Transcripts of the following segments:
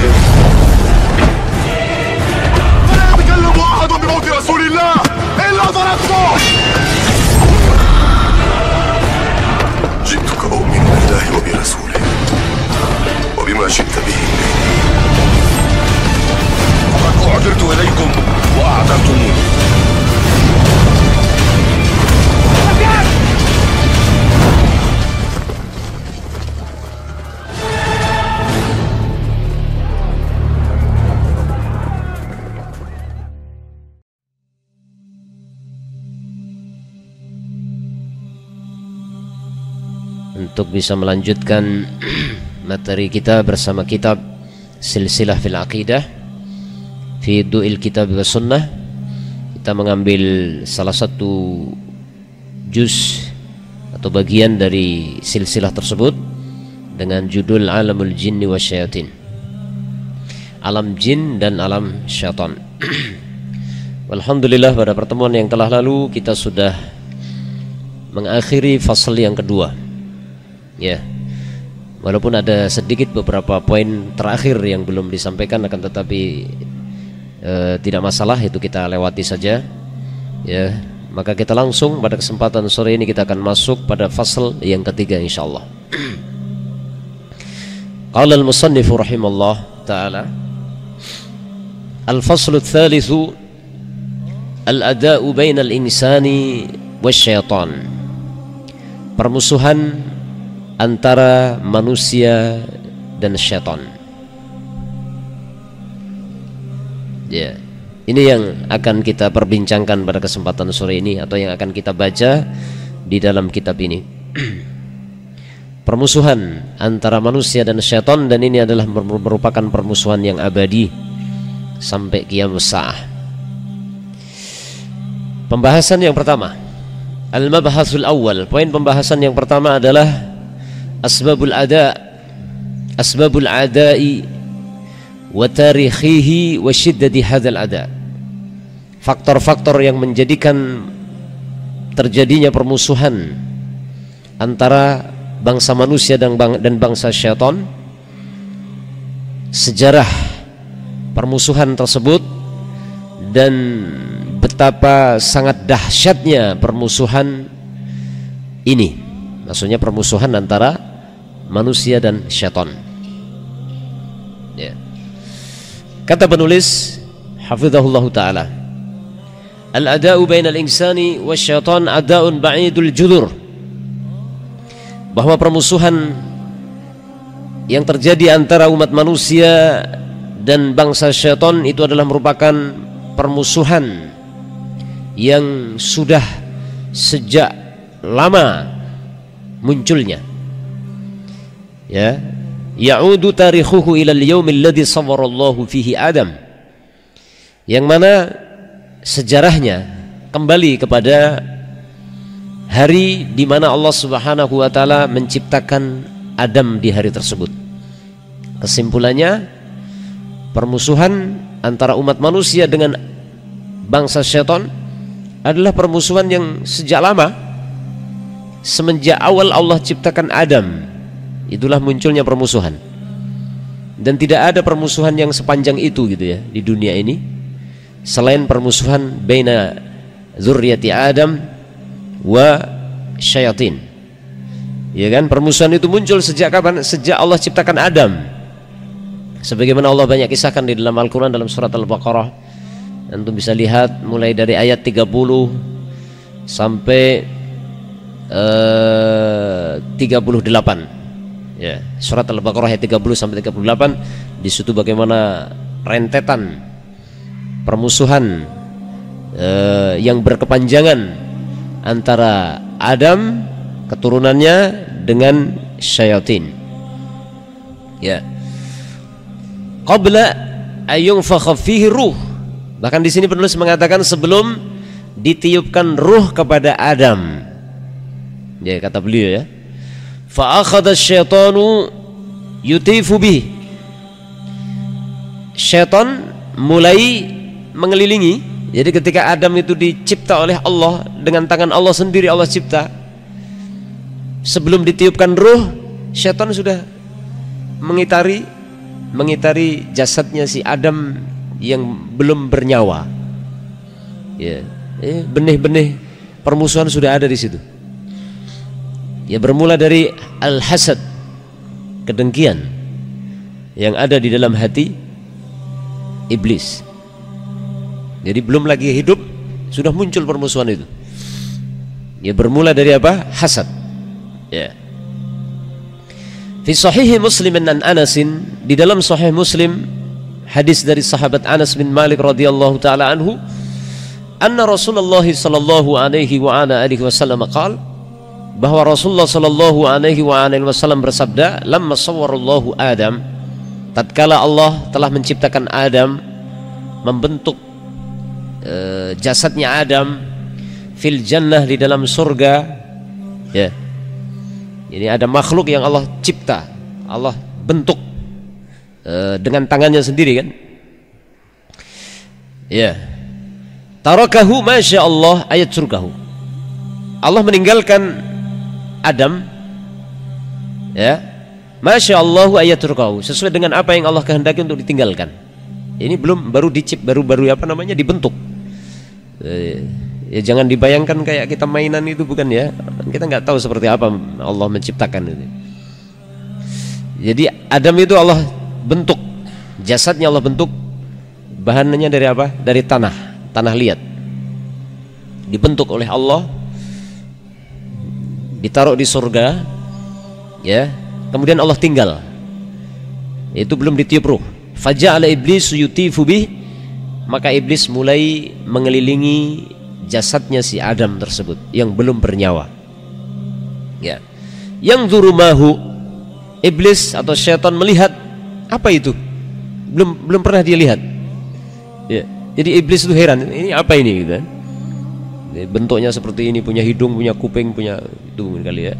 رسولهم فلا يتكلم أحد بموت رسول الله إلا ضربته. جئتك أؤمن بالله وبرسوله وبما شئت به فقد أعذرت إليكم وأعذرتموني. Untuk bisa melanjutkan materi kita bersama kitab Silsilah fil Aqidah fi Du'il Kitab wa Sunnah, kita mengambil salah satu juz atau bagian dari silsilah tersebut dengan judul Alamul Jinni wa Syayatin, alam jin dan alam syaitan. Alhamdulillah, pada pertemuan yang telah lalu kita sudah mengakhiri fasal yang kedua. Ya, walaupun ada sedikit beberapa poin terakhir yang belum disampaikan, akan tetapi tidak masalah, itu kita lewati saja. Ya, maka kita langsung pada kesempatan sore ini kita akan masuk pada fasal yang ketiga insyaallah. Qala al-musannif rahimallahu taala, al-faslu ats-tsalitsu al-ada'u bainal insani wasyaitan, permusuhan antara manusia dan syaitan. Ya, ini yang akan kita perbincangkan pada kesempatan sore ini, atau yang akan kita baca di dalam kitab ini. Permusuhan antara manusia dan syaitan, dan ini adalah merupakan permusuhan yang abadi sampai qiyamus saah. Pembahasan yang pertama, al-mabhasul awal, poin pembahasan yang pertama adalah asbabul ada'i wa tarikhihi wa syiddati hadzal ada', faktor-faktor yang menjadikan terjadinya permusuhan antara bangsa manusia dan bangsa syaitan, sejarah permusuhan tersebut, dan betapa sangat dahsyatnya permusuhan ini, maksudnya permusuhan antara manusia dan syaitan. Ya. Kata penulis hafizahullah ta'ala, al-ada'u bainal insani wasyaitan ada'un ba'idul judur, bahwa permusuhan yang terjadi antara umat manusia dan bangsa syaitan itu adalah merupakan permusuhan yang sudah sejak lama munculnya. Ya, ya'udu tarikhuhu ila al-yawmil ladzi sawwarallahu fihi Adam, yang mana sejarahnya kembali kepada hari di mana Allah Subhanahu wa taala menciptakan Adam di hari tersebut. Kesimpulannya, permusuhan antara umat manusia dengan bangsa syaitan adalah permusuhan yang sejak lama, semenjak awal Allah ciptakan Adam. Itulah munculnya permusuhan, dan tidak ada permusuhan yang sepanjang itu gitu ya di dunia ini selain permusuhan baina dzurriyyati Adam wa syayatin. Ya kan, permusuhan itu muncul sejak kapan? Sejak Allah ciptakan Adam, sebagaimana Allah banyak kisahkan di dalam Al-Quran dalam surat Al-Baqarah. Antum bisa lihat mulai dari ayat 30 sampai 38. Ya, surat Al-Baqarah ayat 30 sampai 38, di situ bagaimana rentetan permusuhan yang berkepanjangan antara Adam keturunannya dengan syayatin. Ya. Qabla ayyunfakha fihi ruh. Bahkan di sini penulis mengatakan sebelum ditiupkan ruh kepada Adam. Ya, kata beliau ya. Fa akhadha asyaitanu yutifu bih. Syaitan mulai mengelilingi. Jadi ketika Adam itu dicipta oleh Allah, dengan tangan Allah sendiri Allah cipta, sebelum ditiupkan ruh, syaitan sudah mengitari mengitari jasadnya si Adam yang belum bernyawa. Ya, benih-benih permusuhan sudah ada di situ. Ya, bermula dari al-hasad, kedengkian yang ada di dalam hati iblis. Jadi belum lagi hidup sudah muncul permusuhan itu. Ya, bermula dari apa? Hasad. Ya. Fi sahih Muslim an Anasin, di dalam sahih Muslim hadis dari sahabat Anas bin Malik radhiyallahu taala anhu, anna Rasulullah sallallahu alaihi wa ala alihi wasallam qala, bahwa Rasulullah sallallahu alaihi wa alihi wasallam bersabda, lamma sawwarallahu Adam, tatkala Allah telah menciptakan Adam, membentuk jasadnya Adam fil jannah, di dalam surga. Ya, ini ada makhluk yang Allah cipta, Allah bentuk dengan tangannya sendiri kan. Ya, tarakahu masya Allah ayat surgahu, Allah meninggalkan Adam, ya, masya Allah ayat surgahu, sesuai dengan apa yang Allah kehendaki untuk ditinggalkan. Ini belum, baru baru apa namanya, dibentuk. Ya, jangan dibayangkan kayak kita mainan itu, bukan ya. Kita nggak tahu seperti apa Allah menciptakan itu. Jadi Adam itu Allah bentuk, jasadnya Allah bentuk, bahannya dari apa? Dari tanah liat. Dibentuk oleh Allah, ditaruh di surga, ya. Kemudian Allah tinggal. Itu belum ditiup ruh. Faja'ala iblis yutifu bih, maka iblis mulai mengelilingi jasadnya si Adam tersebut yang belum bernyawa. Ya. Yang durumahu, iblis atau syaitan melihat apa itu? Belum pernah dia lihat. Ya. Jadi iblis itu heran, ini apa ini gitu kan? Bentuknya seperti ini, punya hidung, punya kuping, punya itu kali ya.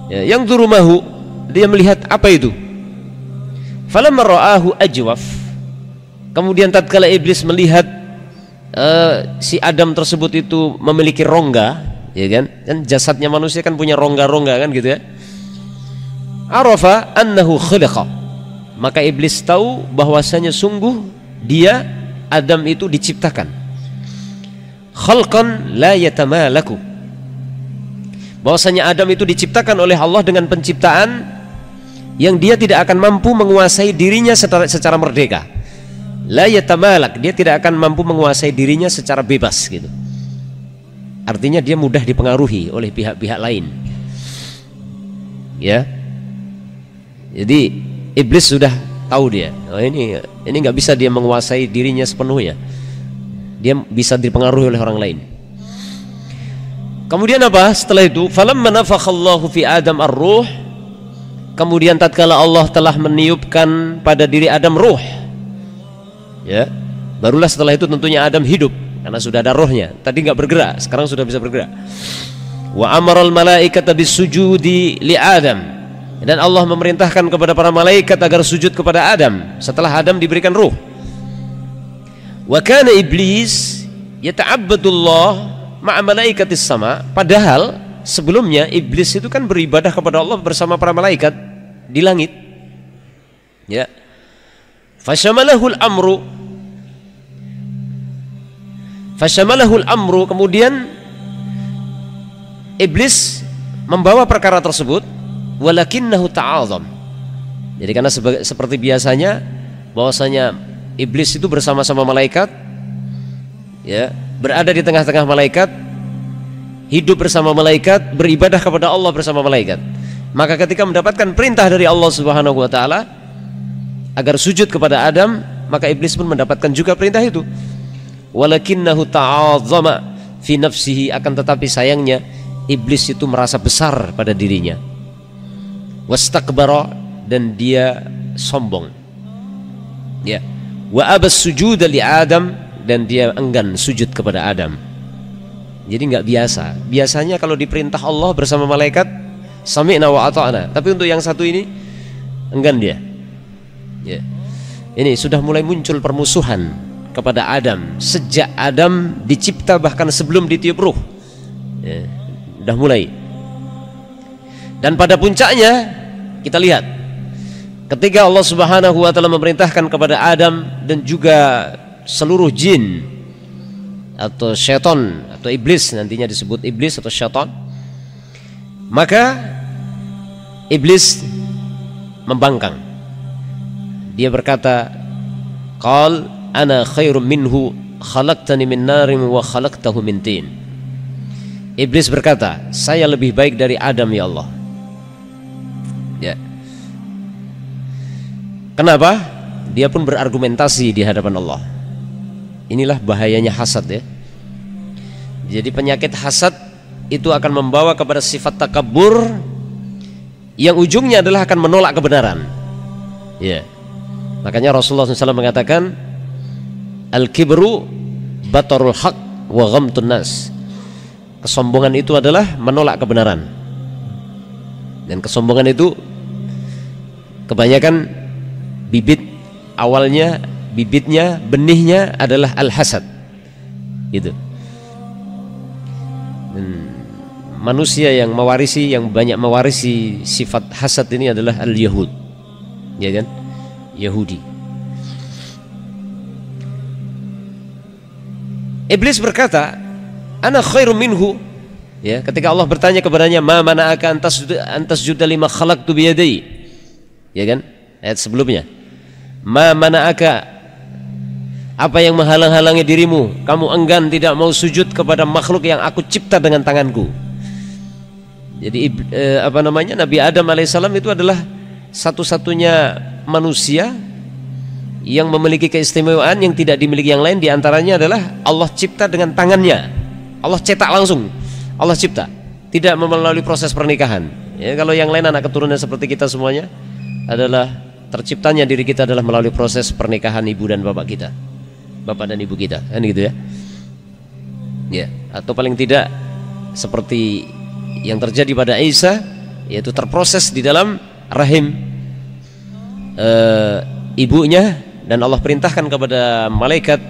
Ya, yang durumahu, dia melihat apa itu? Falamma ra'ahu ajwaf, kemudian tatkala iblis melihat si Adam tersebut itu memiliki rongga, ya kan? Dan jasadnya manusia kan punya rongga-rongga kan gitu ya. Arafa annahu khalaqa, maka iblis tahu bahwasanya sungguh dia Adam itu diciptakan khalqan la yatamalaku, bahwasanya Adam itu diciptakan oleh Allah dengan penciptaan yang dia tidak akan mampu menguasai dirinya secara merdeka. La yatamalak, dia tidak akan mampu menguasai dirinya secara bebas gitu. Artinya dia mudah dipengaruhi oleh pihak-pihak lain. Ya. Jadi iblis sudah tahu dia, oh ini nggak bisa dia menguasai dirinya sepenuhnya. Dia bisa dipengaruhi oleh orang lain. Kemudian apa? Setelah itu, falamma nafakhallahu fi Adam ar-ruh, kemudian tatkala Allah telah meniupkan pada diri Adam ruh, ya, barulah setelah itu tentunya Adam hidup karena sudah ada rohnya. Tadi nggak bergerak, sekarang sudah bisa bergerak. Wa amaral malaikata bisujudi li Adam, dan Allah memerintahkan kepada para malaikat agar sujud kepada Adam setelah Adam diberikan ruh. Wa kana iblis yata'abbadullah ma'a malaikatis sama, padahal sebelumnya iblis itu kan beribadah kepada Allah bersama para malaikat di langit. Ya. Fasyamalahul amru, kemudian iblis membawa perkara tersebut, walakinnahu ta'azam. Jadi karena seperti biasanya bahwasanya iblis itu bersama-sama malaikat, ya, berada di tengah-tengah malaikat, hidup bersama malaikat, beribadah kepada Allah bersama malaikat. Maka ketika mendapatkan perintah dari Allah Subhanahu wa taala agar sujud kepada Adam, maka iblis pun mendapatkan juga perintah itu. Walakinnahu ta'azzama fi nafsihi, akan tetapi sayangnya iblis itu merasa besar pada dirinya. Wastakbara, dan dia sombong. Ya. Wa abas sujuda li Adam, dan dia enggan sujud kepada Adam. Jadi nggak biasa. Biasanya kalau diperintah Allah bersama malaikat, sami'na wa ata'na. Tapi untuk yang satu ini enggan dia. Ya. Ini sudah mulai muncul permusuhan kepada Adam sejak Adam dicipta, bahkan sebelum ditiup ruh. Ya. Sudah mulai. Dan pada puncaknya kita lihat ketika Allah Subhanahu wa taala memerintahkan kepada Adam dan juga seluruh jin atau syaitan atau iblis, nantinya disebut iblis atau syaitan, maka iblis membangkang. Dia berkata, qal ana khairum minhu khalaqtani min narin wa khalaqtahu min tin. Iblis berkata, saya lebih baik dari Adam ya Allah. Ya. Kenapa? Dia pun berargumentasi di hadapan Allah. Inilah bahayanya hasad ya. Jadi penyakit hasad itu akan membawa kepada sifat takabur yang ujungnya adalah akan menolak kebenaran. Ya. Makanya Rasulullah SAW mengatakan, al-kibru batarul haq wa ghamtun nas. Kesombongan itu adalah menolak kebenaran. Dan kesombongan itu kebanyakan bibit awalnya, bibitnya, benihnya adalah al-hasad. Gitu. Dan manusia yang mewarisi, yang banyak mewarisi sifat hasad ini adalah al-Yahud. Ya kan? Yahudi. Iblis berkata, ana khairum minhu. Ya, ketika Allah bertanya kepadanya, ma mana'aka antas juda lima khalaqtu biyadai. Ya kan? Ayat sebelumnya. Ma mana'aka, apa yang menghalang-halangi dirimu, kamu enggan tidak mau sujud kepada makhluk yang aku cipta dengan tanganku. Jadi Nabi Adam alaihissalam itu adalah satu-satunya manusia yang memiliki keistimewaan yang tidak dimiliki yang lain. Di antaranya adalah Allah cipta dengan tangannya. Allah cetak langsung, Allah cipta, tidak melalui proses pernikahan. Ya, kalau yang lain anak keturunan seperti kita semuanya adalah terciptanya diri kita adalah melalui proses pernikahan ibu dan bapak kita, bapak dan ibu kita, kan gitu ya. Ya, atau paling tidak seperti yang terjadi pada Isa, yaitu terproses di dalam rahim ibunya, dan Allah perintahkan kepada malaikat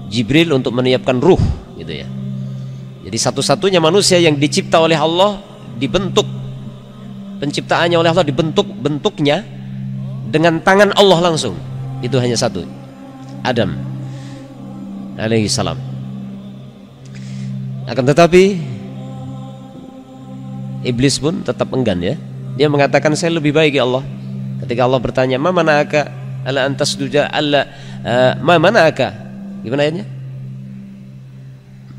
Jibril untuk menyiapkan ruh, gitu ya. Jadi satu-satunya manusia yang dicipta oleh Allah, dibentuk penciptaannya oleh Allah, dibentuk bentuknya dengan tangan Allah langsung, itu hanya satu, Adam alaihi salam. Akan tetapi iblis pun tetap enggan ya. Dia mengatakan, saya lebih baik ya Allah. Ketika Allah bertanya, ma mana'aka alla antas duja alla ma mana'aka, gimana ayatnya?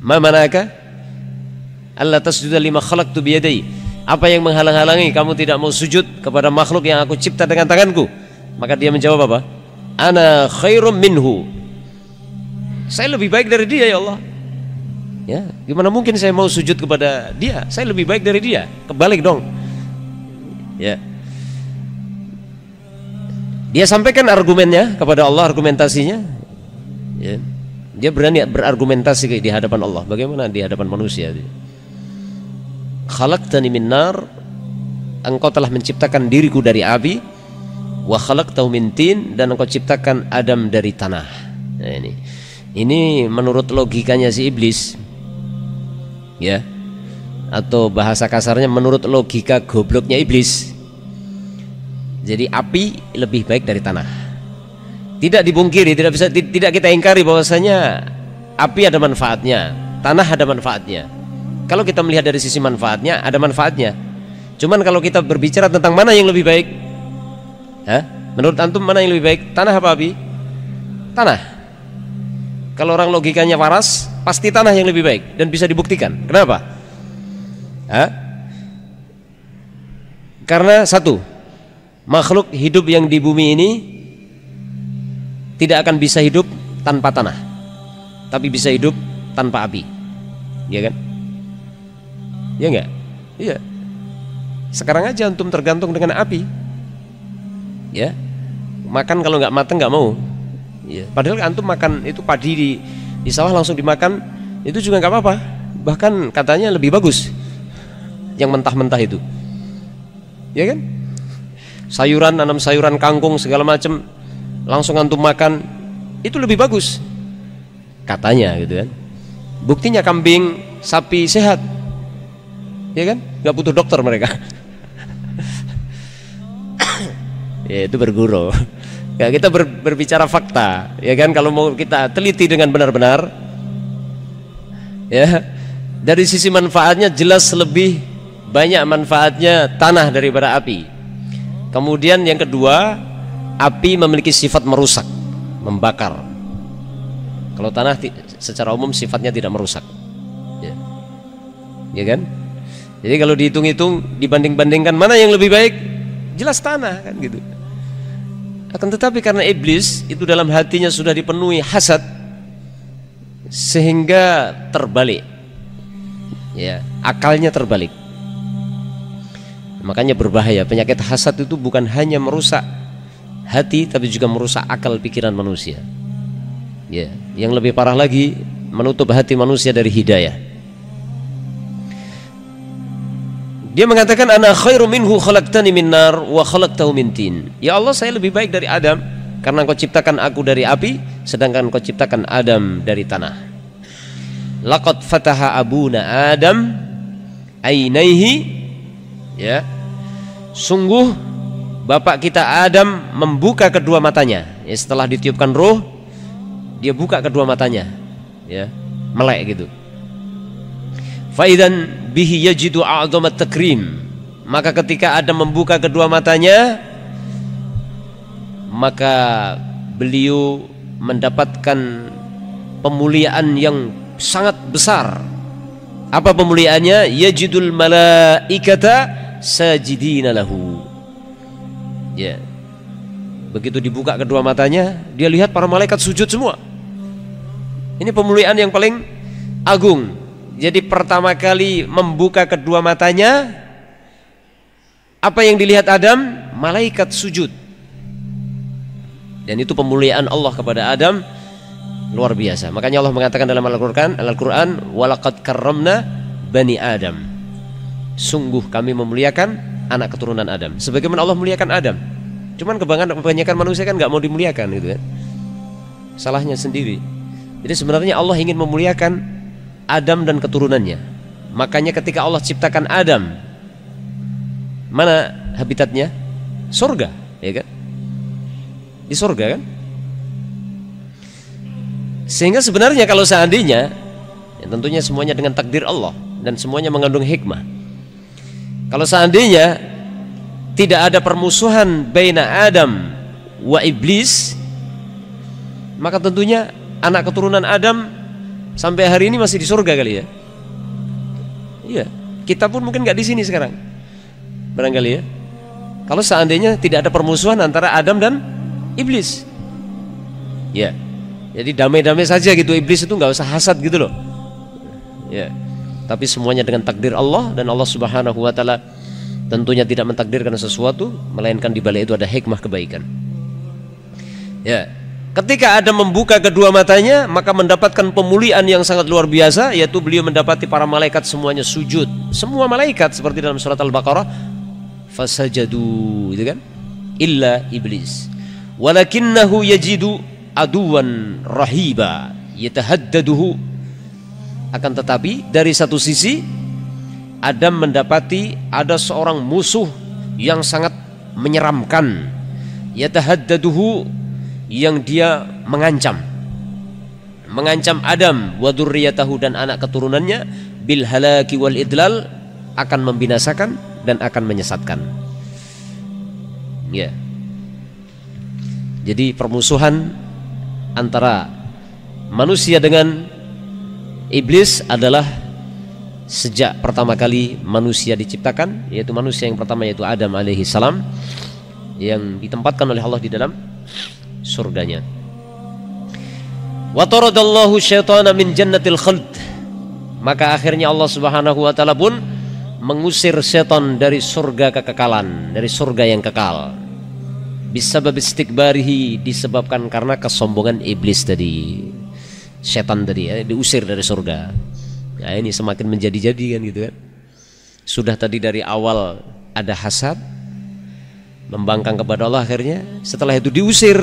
Ma mana'aka alla tasjuda lima khalaqtu biyadai. Apa yang menghalang-halangi kamu tidak mau sujud kepada makhluk yang aku cipta dengan tanganku? Maka dia menjawab apa? Ana khairum minhu. Saya lebih baik dari dia ya Allah. Ya, gimana mungkin saya mau sujud kepada dia? Saya lebih baik dari dia. Kebalik dong. Ya. Dia sampaikan argumennya kepada Allah, argumentasinya. Ya. Dia berani berargumentasi di hadapan Allah. Bagaimana di hadapan manusia? Khalaqtani min nar, engkau telah menciptakan diriku dari api, wa khalaqtahu min tin, dan engkau ciptakan Adam dari tanah. Nah, ini menurut logikanya si iblis, ya, atau bahasa kasarnya menurut logika gobloknya iblis. Jadi api lebih baik dari tanah. Tidak dibungkiri, tidak kita ingkari bahwasanya api ada manfaatnya, tanah ada manfaatnya. Kalau kita melihat dari sisi manfaatnya, ada manfaatnya. Cuman kalau kita berbicara tentang mana yang lebih baik, menurut antum mana yang lebih baik, tanah apa api? Tanah. Kalau orang logikanya waras, pasti tanah yang lebih baik dan bisa dibuktikan. Kenapa? Karena satu, makhluk hidup yang di bumi ini tidak akan bisa hidup tanpa tanah, tapi bisa hidup tanpa api. Iya kan? Iya enggak? Iya. Sekarang aja antum tergantung dengan api. Ya. Makan kalau nggak mateng nggak mau. Ya. Padahal antum makan itu padi di sawah langsung dimakan, itu juga nggak apa-apa. Bahkan katanya lebih bagus yang mentah-mentah itu. Ya kan? Sayuran, nanam sayuran, kangkung segala macam langsung antum makan, itu lebih bagus katanya, gitu kan. Buktinya kambing, sapi sehat. Ya kan? Nggak butuh dokter mereka. Ya, itu berguru. Ya, kita berbicara fakta, ya kan? Kalau mau kita teliti dengan benar-benar, ya, dari sisi manfaatnya jelas lebih banyak manfaatnya tanah daripada api. Kemudian yang kedua, api memiliki sifat merusak, membakar. Kalau tanah secara umum sifatnya tidak merusak, ya kan? Jadi kalau dihitung-hitung, dibanding-bandingkan mana yang lebih baik, jelas tanah kan gitu. Akan tetapi karena iblis itu dalam hatinya sudah dipenuhi hasad, sehingga terbalik, ya, akalnya terbalik. Makanya berbahaya. Penyakit hasad itu bukan hanya merusak hati, tapi juga merusak akal pikiran manusia. Ya, yang lebih parah lagi, menutup hati manusia dari hidayah. Dia mengatakan, ana khairu minhu khalaqtani min nar wa khalaqtahu min tin. Ya Allah, saya lebih baik dari Adam karena engkau ciptakan aku dari api, sedangkan engkau ciptakan Adam dari tanah. Laqad fataha abuna Adam ainaihi, ya, sungguh bapak kita Adam membuka kedua matanya. Ya, setelah ditiupkan ruh, dia buka kedua matanya, ya, melek gitu. Faidan bihi yajidu a'dhamat takrim. Maka ketika Adam membuka kedua matanya, maka beliau mendapatkan pemuliaan yang sangat besar. Apa pemuliaannya? Yajidul malaikata sajidina lahu. Ya. Begitu dibuka kedua matanya, dia lihat para malaikat sujud semua. Ini pemuliaan yang paling agung. Jadi pertama kali membuka kedua matanya, apa yang dilihat Adam? Malaikat sujud. Dan itu pemuliaan Allah kepada Adam luar biasa. Makanya Allah mengatakan dalam Al-Quran, walaqad karramna bani Adam. Sungguh kami memuliakan anak keturunan Adam. Sebagaimana Allah memuliakan Adam. Cuman kebanyakan manusia kan nggak mau dimuliakan gitu kan. Salahnya sendiri. Jadi sebenarnya Allah ingin memuliakan Adam dan keturunannya. Makanya ketika Allah ciptakan Adam, mana habitatnya? Surga, ya kan? Di surga kan? Sehingga sebenarnya kalau seandainya, ya tentunya semuanya dengan takdir Allah dan semuanya mengandung hikmah. Kalau seandainya tidak ada permusuhan baina Adam wa iblis, maka tentunya anak keturunan Adam sampai hari ini masih di surga kali ya. Iya, kita pun mungkin nggak di sini sekarang, barangkali ya. Kalau seandainya tidak ada permusuhan antara Adam dan iblis, ya. Jadi damai-damai saja gitu, iblis itu nggak usah hasad gitu loh. Ya. Tapi semuanya dengan takdir Allah, dan Allah Subhanahu wa taala tentunya tidak mentakdirkan sesuatu melainkan di balik itu ada hikmah kebaikan. Ya. Ketika Adam membuka kedua matanya, maka mendapatkan pemuliaan yang sangat luar biasa, yaitu beliau mendapati para malaikat semuanya sujud. Semua malaikat seperti dalam surat Al-Baqarah, fasajadu, gitu kan? Illa iblis. Walakinnahu yajidu aduwan rahiba yatahaddaduhu. Akan tetapi dari satu sisi Adam mendapati ada seorang musuh yang sangat menyeramkan, yatahaddaduhu, yang dia mengancam Adam wa dzurriyyatahu, dan anak keturunannya, bil halaki wal idlal, akan membinasakan dan akan menyesatkan. Ya. Jadi permusuhan antara manusia dengan iblis adalah sejak pertama kali manusia diciptakan, yaitu manusia yang pertama, yaitu Adam alaihi salam, yang ditempatkan oleh Allah di dalam surganya. Wa taradallahu syaitana min jannatil khuld. Maka akhirnya Allah Subhanahu wa taala pun mengusir setan dari surga kekekalan, dari surga yang kekal. Bisabab istikbarihi, disebabkan karena kesombongan iblis tadi. Setan tadi ya, diusir dari surga. Nah, ini semakin menjadi-jadi kan gitu kan. Sudah tadi dari awal ada hasad, membangkang kepada Allah, akhirnya setelah itu diusir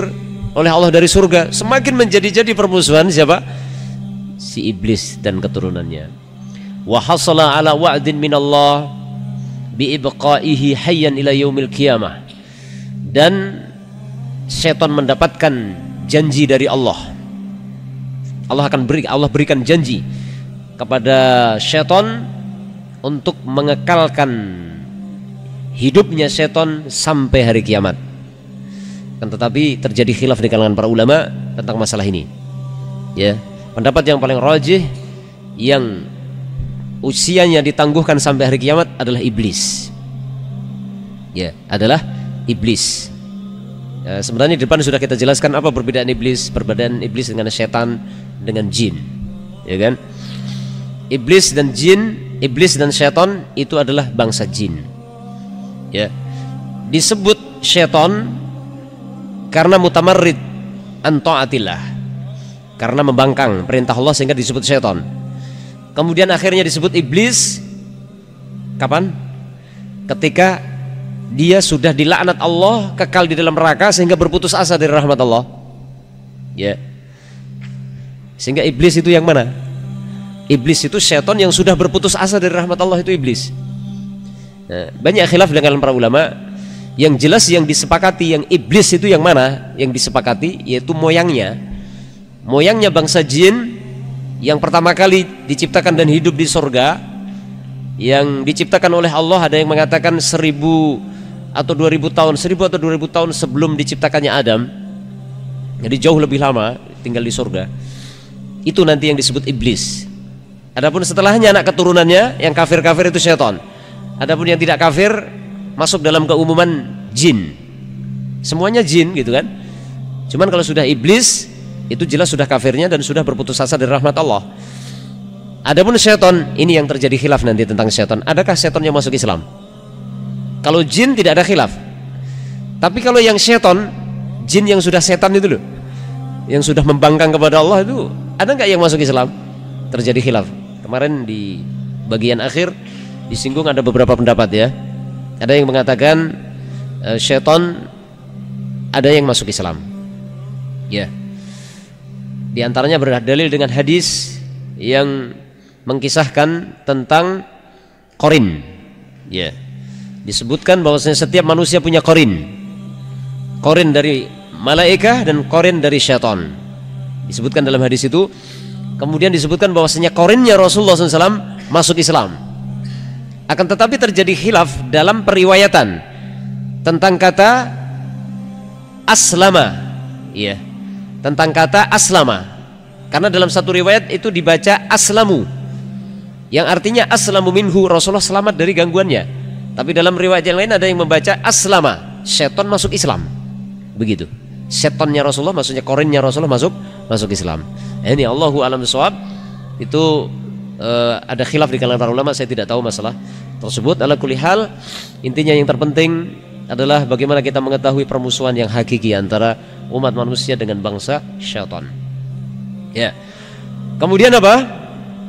oleh Allah dari surga, semakin menjadi-jadi permusuhan siapa? Si iblis dan keturunannya. Wa hasala ala wa'din minallah bi ibqaihi hayyan ila yaumil qiyamah. dan setan mendapatkan janji dari Allah. Allah berikan janji kepada setan untuk mengekalkan hidupnya setan sampai hari kiamat. Kan tetapi terjadi khilaf di kalangan para ulama tentang masalah ini. Ya, pendapat yang paling rajih yang usianya ditangguhkan sampai hari kiamat adalah iblis. Ya, adalah iblis. Sebenarnya di depan sudah kita jelaskan apa perbedaan iblis dengan setan dengan jin, ya kan? Iblis dan setan itu adalah bangsa jin. Ya. Disebut setan karena mutamarrid an taatillah, karena membangkang perintah Allah sehingga disebut setan. Kemudian akhirnya disebut iblis kapan? Ketika dia sudah dilaknat Allah, kekal di dalam neraka sehingga berputus asa dari rahmat Allah. Ya. Sehingga iblis itu yang mana? Iblis itu setan yang sudah berputus asa dari rahmat Allah, itu iblis. Nah, banyak khilaf dengan para ulama. Yang jelas yang disepakati yang iblis itu yang mana? Yang disepakati yaitu moyangnya bangsa jin yang pertama kali diciptakan dan hidup di surga, yang diciptakan oleh Allah. Ada yang mengatakan 1000 atau 2000 tahun sebelum diciptakannya Adam. Jadi jauh lebih lama tinggal di surga. Itu nanti yang disebut iblis. Adapun setelahnya anak keturunannya yang kafir-kafir itu setan. Adapun yang tidak kafir masuk dalam keumuman jin. Semuanya jin gitu kan. Cuman kalau sudah iblis itu jelas sudah kafirnya dan sudah berputus asa dari rahmat Allah. Adapun setan, ini yang terjadi khilaf nanti tentang setan. Adakah setan yang masuk Islam? Kalau jin tidak ada khilaf. Tapi kalau yang setan, jin yang sudah setan itu loh, yang sudah membangkang kepada Allah itu, ada nggak yang masuk Islam? Terjadi khilaf. Kemarin di bagian akhir disinggung ada beberapa pendapat ya. Ada yang mengatakan setan ada yang masuk Islam. Ya. Di antaranya berdalil dengan hadis yang mengkisahkan tentang qarin. Ya. Disebutkan bahwasanya setiap manusia punya qarin. Qarin dari malaikat dan qarin dari syaitan. Disebutkan dalam hadis itu. Kemudian disebutkan bahwasanya qarinnya Rasulullah SAW masuk Islam. Akan tetapi terjadi khilaf dalam periwayatan tentang kata aslama. Iya. Tentang kata aslama. Karena dalam satu riwayat itu dibaca aslamu, yang artinya aslamu minhu, Rasulullah selamat dari gangguannya. Tapi dalam riwayat yang lain ada yang membaca aslama, setan masuk Islam. Begitu. Setannya Rasulullah, maksudnya qarinnya Rasulullah masuk Islam. Ini Allahu a'lam bishawab. Itu ada khilaf di kalangan para ulama, saya tidak tahu masalah tersebut. Ala kulli hal, intinya yang terpenting adalah bagaimana kita mengetahui permusuhan yang hakiki antara umat manusia dengan bangsa syaitan. Ya. Kemudian apa?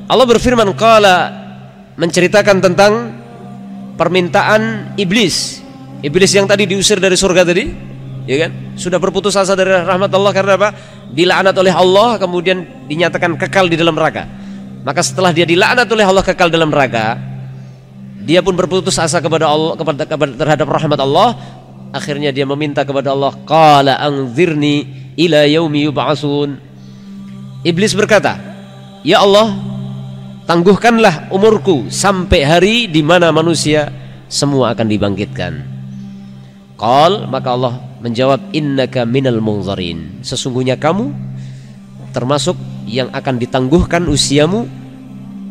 Allah berfirman, qala, menceritakan tentang permintaan iblis. Iblis yang tadi diusir dari surga tadi, ya kan? Sudah berputus asa dari rahmat Allah karena apa? Dilaknat oleh Allah, kemudian dinyatakan kekal di dalam neraka. Maka setelah dia dilaknat oleh Allah kekal dalam neraka, dia pun berputus asa kepada Allah, terhadap rahmat Allah. Akhirnya dia meminta kepada Allah, qala anzirni ila yaumi yub'atsun. Iblis berkata, ya Allah, tangguhkanlah umurku sampai hari di mana manusia semua akan dibangkitkan. Qal, maka Allah menjawab, innaka minal munzarin, sesungguhnya kamu termasuk yang akan ditangguhkan usiamu,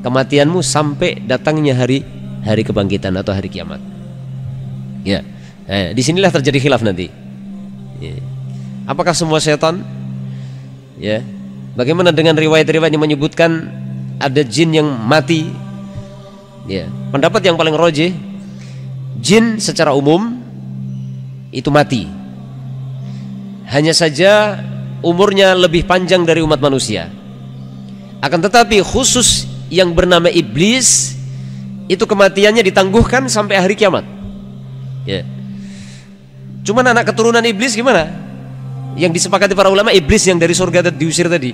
kematianmu sampai datangnya hari kebangkitan atau hari kiamat. Ya, disinilah terjadi khilaf nanti. Ya. Apakah semua setan? Ya. Bagaimana dengan riwayat-riwayat yang menyebutkan ada jin yang mati? Ya. Pendapat yang paling rajih, jin secara umum itu mati. Hanya saja umurnya lebih panjang dari umat manusia. Akan tetapi khusus yang bernama iblis itu kematiannya ditangguhkan sampai hari kiamat. Ya. Cuman anak keturunan iblis gimana? Yang disepakati para ulama, iblis yang dari surga diusir tadi,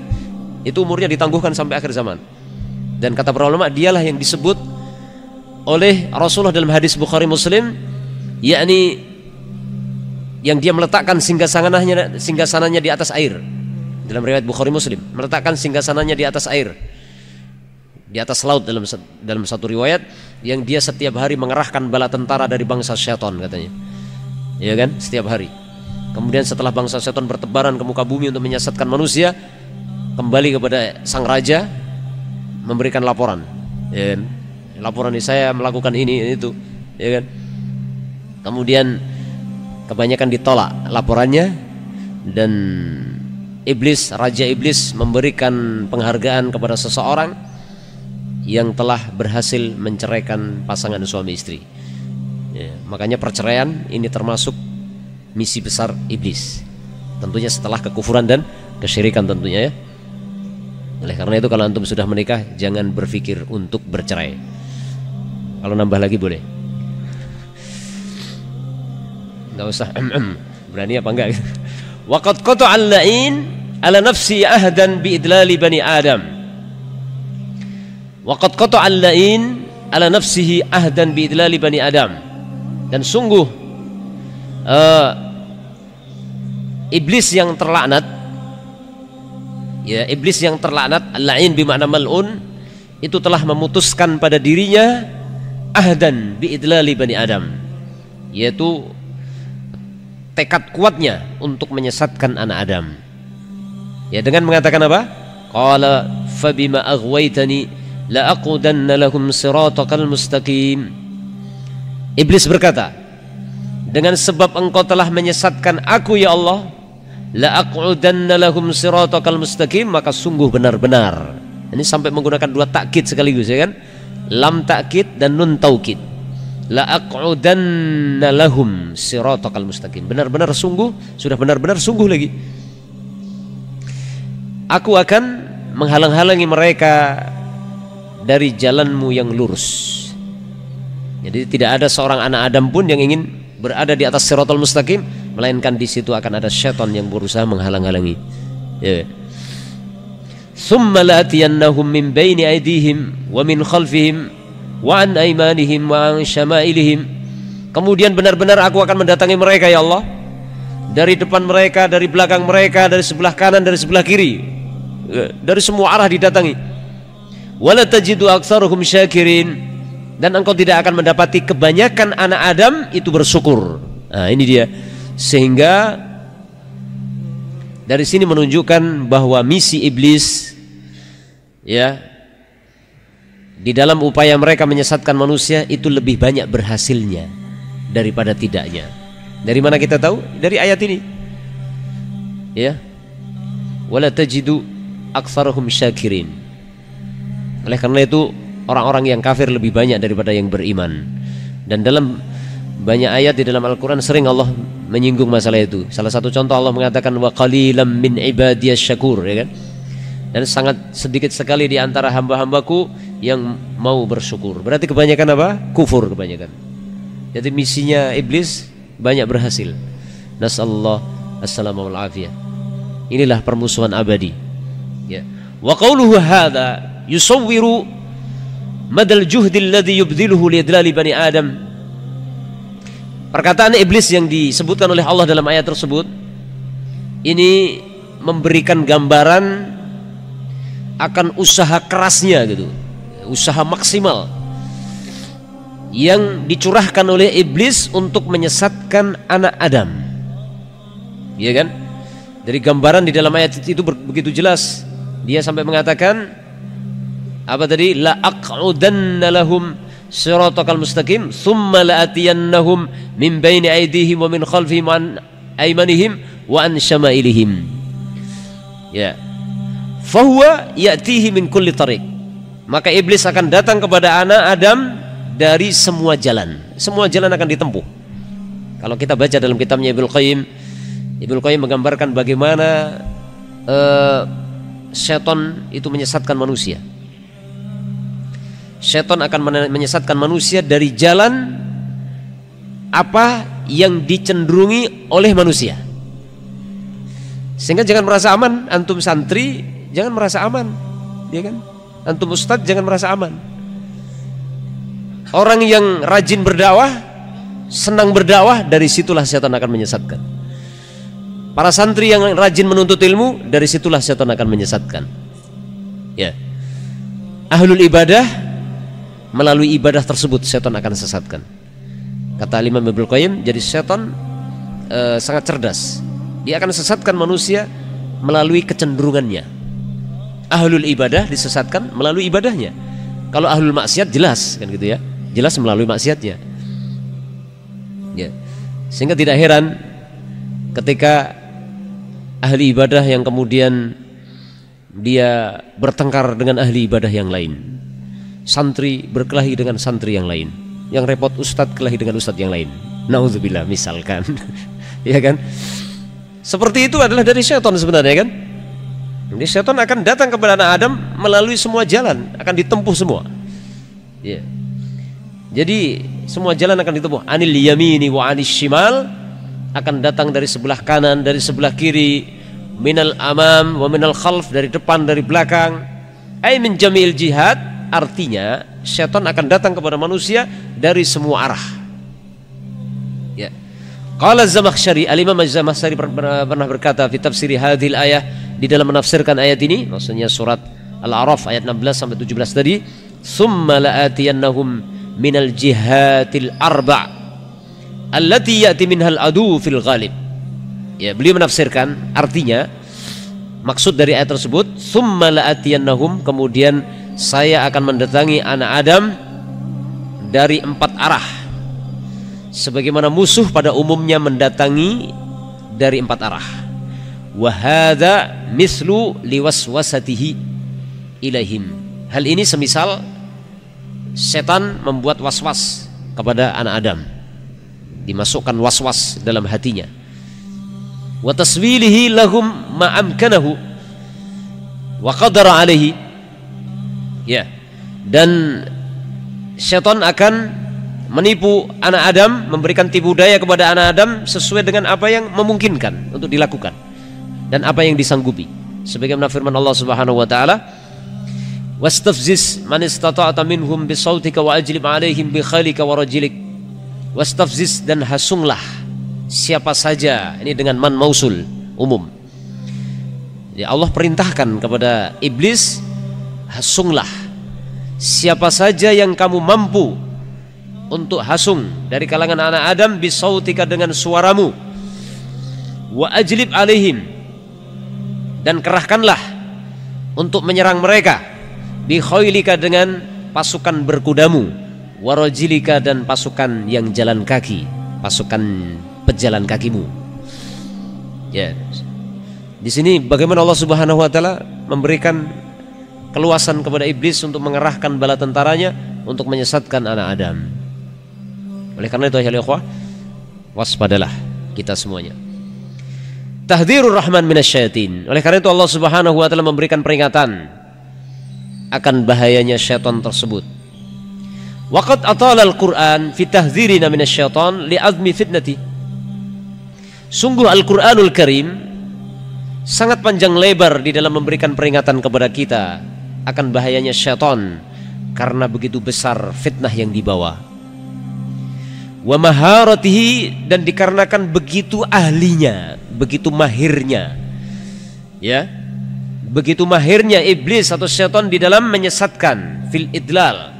itu umurnya ditangguhkan sampai akhir zaman. Dan kata para ulama, dialah yang disebut oleh Rasulullah dalam hadis Bukhari Muslim, yakni yang dia meletakkan singgasananya di atas air. Dalam riwayat Bukhari Muslim, meletakkan singgasananya di atas air, di atas laut dalam satu riwayat, yang dia setiap hari mengerahkan bala tentara dari bangsa syaitan katanya. Ya kan? Setiap hari. Kemudian setelah bangsa syaitan bertebaran ke muka bumi untuk menyesatkan manusia, kembali kepada sang raja memberikan laporan. Ya kan? Laporan ini saya melakukan ini itu, ya kan? Kemudian kebanyakan ditolak laporannya, dan Raja Iblis memberikan penghargaan kepada seseorang yang telah berhasil menceraikan pasangan suami istri. Ya, makanya perceraian ini termasuk misi besar iblis. Tentunya setelah kekufuran dan kesyirikan tentunya ya. Oleh karena itu kalau antum sudah menikah, jangan berpikir untuk bercerai. Kalau nambah lagi boleh. Enggak usah berani apa enggak. Waqad qata'al la'in ala nafsi ahdan bi idlali bani Adam. Waqad qata'al la'in ala nafsihi ahdan bi idlali bani Adam. Dan sungguh iblis yang terlaknat, ya, iblis yang terlaknat, al-la'in bermakna mal'un, itu telah memutuskan pada dirinya ahdan bi idlali bani Adam, yaitu tekad kuatnya untuk menyesatkan anak Adam. Ya, dengan mengatakan apa? Qala fabima aghwaytani la aqudanna lahum siratakal mustaqim. Iblis berkata, dengan sebab engkau telah menyesatkan aku ya Allah, la aqudanna lahum siratakal mustaqim, maka sungguh benar-benar. Ini sampai menggunakan dua takkid sekaligus, ya kan? Lam takkid dan nun taukid. La aqudanna lahum siratakal mustaqim. Benar-benar sungguh, sudah benar-benar sungguh lagi. Aku akan menghalang-halangi mereka dari jalanmu yang lurus. Jadi tidak ada seorang anak Adam pun yang ingin berada di atas siratal mustaqim, melainkan di situ akan ada syaitan yang berusaha menghalang-halangi. Ya. Tsumma la'tiyannahum min baini aydihim wa min khalfihim wa an aymanihim wa an syama'ilihim. Kemudian benar-benar aku akan mendatangi mereka ya Allah, dari depan mereka, dari belakang mereka, dari sebelah kanan, dari sebelah kiri, dari semua arah didatangi. Wala tajidu aktsaruhum syakirin, dan engkau tidak akan mendapati kebanyakan anak Adam itu bersyukur. Nah, ini dia. Sehingga dari sini menunjukkan bahwa misi iblis, ya, di dalam upaya mereka menyesatkan manusia itu lebih banyak berhasilnya daripada tidaknya. Dari mana kita tahu? Dari ayat ini. Ya. Wala tajidu aktsarahum syakirin. Oleh karena itu orang-orang yang kafir lebih banyak daripada yang beriman. Dan dalam banyak ayat di dalam Al-Quran sering Allah menyinggung masalah itu. Salah satu contoh Allah mengatakan wa qalilam min ibadiyas syakur, ya kan? Dan sangat sedikit sekali di antara hamba-hambaku yang mau bersyukur. Berarti kebanyakan apa? Kufur kebanyakan. Jadi misinya iblis banyak berhasil. Nasallahu assalamu wal afiyah. Inilah permusuhan abadi. Ya. Wa qawluhu hadza yusawwiru madal juhdil ladzi yubdhiluhu liidlali bani Adam. Perkataan iblis yang disebutkan oleh Allah dalam ayat tersebut ini memberikan gambaran akan usaha kerasnya gitu, usaha maksimal yang dicurahkan oleh iblis untuk menyesatkan anak Adam. Iya kan? Dari gambaran di dalam ayat itu begitu jelas. Dia sampai mengatakan apa tadi? La aq'udanna lahum siratakal mustaqim thumma la'atiyannahum min baini aydihim wa min khalfihim wa an aymanihim wa an syama'ilihim. Ya. Fahuwa ya'tihi min kulli tariq. Maka iblis akan datang kepada anak Adam dari semua jalan. Semua jalan akan ditempuh. Kalau kita baca dalam kitabnya Ibnu Qayyim menggambarkan bagaimana syaitan itu menyesatkan manusia. Syaitan akan menyesatkan manusia dari jalan apa yang dicenderungi oleh manusia. Sehingga jangan merasa aman, antum santri jangan merasa aman, ya kan? Antum ustadz jangan merasa aman. Orang yang rajin berdakwah senang berdakwah, dari situlah setan akan menyesatkan. Para santri yang rajin menuntut ilmu, dari situlah setan akan menyesatkan. Ya. Ahlul ibadah, melalui ibadah tersebut setan akan sesatkan. Kata Imam Ibnu Qayyim, jadi setan sangat cerdas. Dia akan sesatkan manusia melalui kecenderungannya. Ahlul ibadah disesatkan melalui ibadahnya. Kalau ahlul maksiat jelas kan gitu ya, jelas melalui maksiatnya. Ya. Sehingga tidak heran ketika ahli ibadah yang kemudian dia bertengkar dengan ahli ibadah yang lain, santri berkelahi dengan santri yang lain, yang repot ustadz kelahi dengan ustadz yang lain, naudzubillah misalkan. Ya kan, seperti itu adalah dari syaitan sebenarnya kan. Jadi syaitan akan datang kepada anak Adam melalui semua jalan, akan ditempuh semua. Ya. Jadi semua jalan akan ditempuh. Anil yamini wa anis shimal, akan datang dari sebelah kanan, dari sebelah kiri, minal amam wa minal khalf, dari depan, dari belakang. Ai min jamil jihad, artinya syaitan akan datang kepada manusia dari semua arah. Ya. Qala Az-Zamakhsyari, Al-Imam Az-Zamakhsyari pernah berkata fi tafsiri hadhil ayah, di dalam menafsirkan ayat ini, maksudnya surat Al-A'raf ayat 16 sampai 17 tadi, summa la'atiyannahum minal jihatil arba' allati ya'ti minhal adu fil ghalib. Ya, beliau menafsirkan artinya, maksud dari ayat tersebut, summa la'atiyannahum, kemudian saya akan mendatangi anak Adam dari 4 arah, sebagaimana musuh pada umumnya mendatangi dari 4 arah. Wa hadza mislu liwaswasatihi ilaihim. Hal ini semisal setan membuat waswas kepada anak Adam, dimasukkan waswas dalam hatinya. Wa taswilihi lahum ma amkanahu wa qadara alaihi. Ya. Dan setan akan menipu anak Adam, memberikan tipu daya kepada anak Adam sesuai dengan apa yang memungkinkan untuk dilakukan dan apa yang disanggupi. Sebagaimana firman Allah Subhanahu wa taala, wastafziz man istata'ta minhum bisautika wa ajlib 'alaihim bi khalika wa rajlik. Wastafziz, dan hasunglah siapa saja, ini dengan man mausul umum. Ya, Allah perintahkan kepada iblis, hasunglah siapa saja yang kamu mampu untuk hasung dari kalangan anak Adam, bisautika, dengan suaramu, wa ajlib alaihim, dan kerahkanlah untuk menyerang mereka, bi khailika, dengan pasukan berkudamu, wa rajilika, dan pasukan yang jalan kaki, pasukan pejalan kakimu. Ya. Di sini bagaimana Allah Subhanahu wa taala memberikan keluasan kepada iblis untuk mengerahkan bala tentaranya untuk menyesatkan anak Adam. Oleh karena itu ya ikhwah, waspadalah kita semuanya. Tahdhirur rahman minasyayatin. Oleh karena itu Allah Subhanahu wa taala memberikan peringatan akan bahayanya syaitan tersebut. Waqad atala al-Qur'an fi tahdhirina minasyaitan li'azmi fitnati. Sungguh Al-Qur'anul Karim sangat panjang lebar di dalam memberikan peringatan kepada kita akan bahayanya syaitan karena begitu besar fitnah yang dibawa. Wa maharatihi, dan dikarenakan begitu ahlinya, begitu mahirnya, ya, begitu mahirnya iblis atau syaitan di dalam menyesatkan, fil idlal,